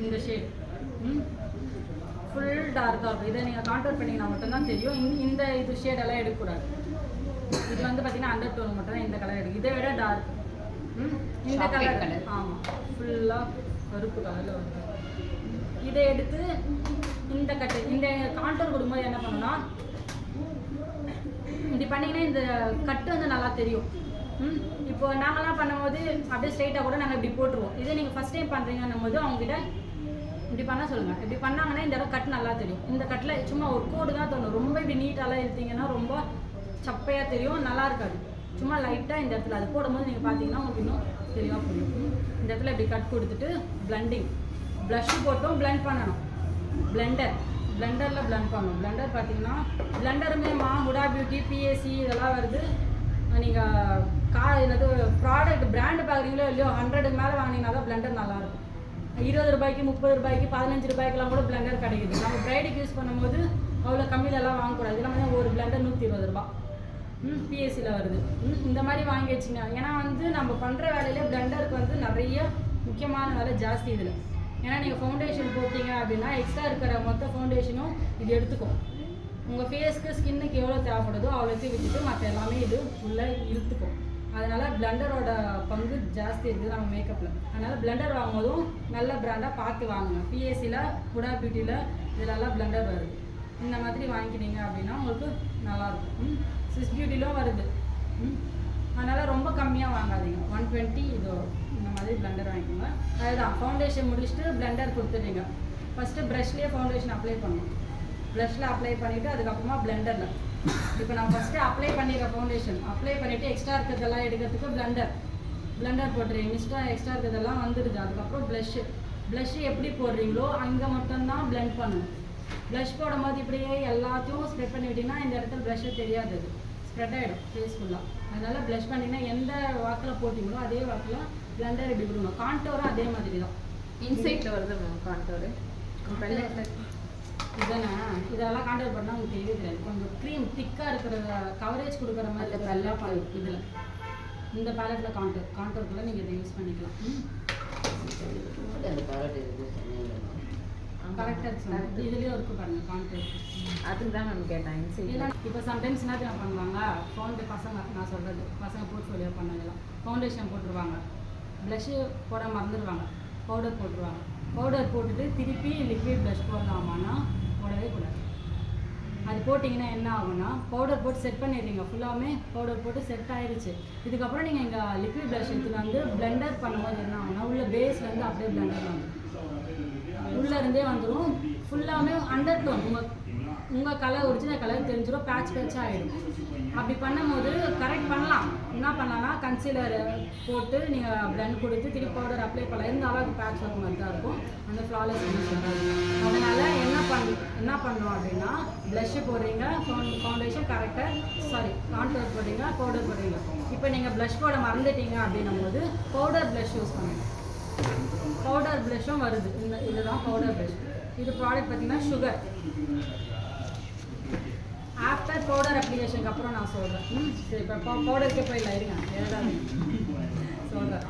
இந்த shade full டார்க்காக இருக்கும். இதை நீங்கள் கான்டோர் பண்ணிங்கன்னா மட்டும்தான் தெரியும். இந்த இது ஷேடெல்லாம் எடுக்கக்கூடாது. இது வந்து பார்த்தீங்கன்னா அண்டர் டோன் மட்டும் தான் இந்த கலர் எடுக்கும். இதை விட டார்க் இந்த கலர் ஆமாம் ஃபுல்லாக கருப்பு கலரில் வந்து இதை எடுத்து இந்த கட்டு இந்த கான்டோர் கொடுக்கும்போது என்ன பண்ணணும்னா இப்படி பண்ணிங்கன்னா இந்த கட்டு வந்து நல்லா தெரியும். இப்போ நாங்கள்லாம் பண்ணும்போது அப்படியே ஸ்ட்ரைட்டாக கூட நாங்கள் இப்படி போட்டுருவோம். இதே நீங்கள் ஃபஸ்ட் டைம் பண்ணுறீங்கன்னும் போது அவங்ககிட்ட இப்படி பண்ண சொல்லுங்கள். இப்படி பண்ணாங்கன்னா இந்த இடம் கட்டு நல்லா தெரியும். இந்த கட்டில் சும்மா ஒரு கோடு தான் தோணும். ரொம்ப இப்படி நீட்டாலாம் எடுத்தீங்கன்னா ரொம்ப சப்பையாக தெரியும், நல்லா இருக்காது. சும்மா லைட்டாக இந்த இடத்துல அது போடும்போது நீங்கள் பார்த்தீங்கன்னா உங்களுக்கு இன்னும் தெளிவாக புரியும். இந்த இடத்துல இப்படி கட் கொடுத்துட்டு பிளண்டிங் ப்ளஷ்ஷு போட்டும் பிளெண்ட் பண்ணணும். பிளெண்டரில் பிளெண்ட் பண்ணணும். பிளெண்டர் பார்த்தீங்கன்னா பிளெண்டருமே ஹுடா பியூட்டி பிஎஸ்சி இதெல்லாம் வருது. நீங்கள் என்னது ப்ராடக்ட் பிராண்டு பார்க்குறீங்களோ இல்லையோ 100 மேலே வாங்கினீங்கன்னா தான் பிளெண்டர் நல்லாயிருக்கும். 20 ரூபாய்க்கு 30 ரூபாய்க்கு 15 ரூபாய்க்குலாம் கூட பிளெண்டர் கிடைக்குது. நம்ம ப்ரைடுக்கு யூஸ் பண்ணும்போது அவ்வளோ கம்மியிலலாம் வாங்கக்கூடாது. இதெல்லாம் வந்து ஒரு பிளெண்டர் 120 ரூபா பிஎஸ்சியில் வருது. இந்த மாதிரி வாங்கி வச்சுங்க. ஏன்னா வந்து நம்ம பண்ணுற வேலையிலே பிளெண்டருக்கு வந்து நிறைய முக்கியமான வேலை ஜாஸ்தி இதில். ஏன்னா நீங்கள் ஃபவுண்டேஷன் போட்டிங்க அப்படின்னா எக்ஸ்ட்ரா இருக்கிற மொத்த ஃபவுண்டேஷனும் இது எடுத்துக்கும். உங்கள் ஃபேஸ்க்கு ஸ்கின்னுக்கு எவ்வளோ தேவைப்படுதோ அவ்வளோத்தையும் விட்டுட்டு மற்ற எல்லாமே இது உள்ளே இழுத்துக்கும். அதனால் பிளெண்டரோட பங்கு ஜாஸ்தி இருக்குது நம்ம மேக்கப்பில். அதனால் பிளெண்டர் வாங்கும்போதும் நல்ல பிராண்டாக பார்த்து வாங்குங்க. பிஎஸ்சியில் ஹுடா பியூட்டியில் இதெல்லாம் பிளெண்டர் வருது. இந்த மாதிரி வாங்கிக்கிட்டீங்க அப்படின்னா உங்களுக்கு நல்லாயிருக்கும். ஸ்விஸ் பியூட்டிலும் வருது. அதனால் ரொம்ப கம்மியாக வாங்காதீங்க. 120 இதோ இந்த மாதிரி பிளெண்டர் வாங்கிக்கோங்க. அதுதான் ஃபவுண்டேஷன் முடிச்சுட்டு பிளெண்டர் கொடுத்துட்டீங்க. ஃபஸ்ட்டு ப்ரஷ்லேயே ஃபவுண்டேஷன் அப்ளை பண்ணணும். ப்ரஷ்ஷில் அப்ளை பண்ணிவிட்டு அதுக்கப்புறமா பிளெண்டரில் இப்போ நான் ஃபஸ்ட்டு அப்ளை பண்ணிடுற ஃபவுண்டேஷன் அப்ளை பண்ணிவிட்டு எக்ஸ்ட்ரா இருக்கிறதெல்லாம் எடுக்கிறதுக்கு பிளெண்டர் போட்டுறீங்க. எக்ஸ்ட்ரா இருக்கிறதெல்லாம் வந்துடுது. அதுக்கப்புறம் ப்ளஷ்ஷு எப்படி போடுறீங்களோ அங்கே மட்டும்தான் பிளெண்ட் பண்ணணும். ப்ளஷ் போடும்போது இப்படியே எல்லாத்தையும் ஸ்ப்ரெட் பண்ணி விட்டிங்கன்னா இந்த இடத்துல ப்ளஷ்ஷு தெரியாது, அது ஸ்ப்ரெட் ஆகிடும் ஃபேஸ் ஃபுல்லாக. அதனால் ப்ளஷ் பண்ணிங்கன்னா எந்த வாக்கில் போட்டிங்களோ அதே வாக்கில் பிளெண்டர் இப்படி விடணும். கான்டோரும் அதே மாதிரி தான் இன்சைட்டில் வருது மேம் கான்டோரு. இதுதானே இதெல்லாம் கான்டோர் பண்ணால் உங்களுக்கு தெரியவே தெரியாது. கொஞ்சம் க்ரீம் திக்காக இருக்கிற கவரேஜ் கொடுக்குற மாதிரி எல்லாம் இதில் இந்த பேலட்டில் கான்டோருக்குள்ளே நீங்கள் இதை யூஸ் பண்ணிக்கலாம். கரெக்டாக இருக்கு. இதுலேயும் இருக்கு பாருங்கள் கான்டோர். அதுக்கு தான் மேம் கேட்டேன் இன்சைட். இப்போ சம்டைம்ஸ் என்ன பண்ணுவாங்க பசங்க நான் சொல்கிறது பசங்க போர்ட்ஃபோலியோ பண்ணலாம் ஃபவுண்டேஷன் போட்டுருவாங்க, ப்ளஷ்ஷு போட மறந்துடுவாங்க, பவுடர் போட்டுருவாங்க. பவுடர் போட்டுட்டு திருப்பி லிக்விட் ப்ளஷ் போடலாமான்னா போடவே கூடாது. அது போட்டிங்கன்னா என்ன ஆகும்னா பவுடர் போட்டு செட் பண்ணிடுறீங்க. ஃபுல்லாமே பவுடர் போட்டு செட் ஆயிடுச்சு. இதுக்கப்புறம் நீங்கள் இங்கே லிக்விட் ப்ளஷ் எடுத்துகிட்டு வந்து பிளெண்டர் பண்ணும்போது என்ன ஆகும்னா உள்ள பேஸ்லேருந்து அப்படியே பிளெண்டர் வந்துடும். உள்ளேருந்தே வந்துடும். ஃபுல்லாமே அண்டர் டோன் உங்கள் கலர் ஒரிஜினல் கலர் தெரிஞ்சிடும். பேட்சாக ஆகிடும். அப்படி பண்ணும்போது கரெக்ட் பண்ணலாம். என்ன பண்ணலாம்னா கன்சீலர் போட்டு நீங்கள் பிளெண்ட் கொடுத்து திருப்பி பவுடர் அப்ளை பண்ணலாம். இருந்தாலும் அது பேட்ச் ஒர்க் மாதிரி தான் இருக்கும். அந்த ஃப்ளாலெஸ் ஃபினிஷ் வராது. அதனால் என்ன பண்ணணும் அப்படின்னா ப்ளஷ்ஷு போடுறீங்க, ஃபவுண்டேஷன் கான்டோர் போடுறீங்க, பவுடர் போடுறீங்க. இப்போ நீங்கள் ப்ளஷ் போட மறந்துட்டீங்க அப்படின்னும் போது பவுடர் ப்ளஷ் யூஸ் பண்ணுங்க. பவுடர் ப்ளஷ்ஷும் வருது. இதுதான் பவுடர் ப்ளஷ். இது ப்ராடக்ட் பார்த்தீங்கன்னா சுகர். ஆஃப்டர் பவுடர் அப்ளிகேஷனுக்கு அப்புறம் நான் சொல்கிறேன். சரி இப்போ பவுடருக்கே போயிடலாம். இருங்க ஏதாவது சொல்கிறேன்.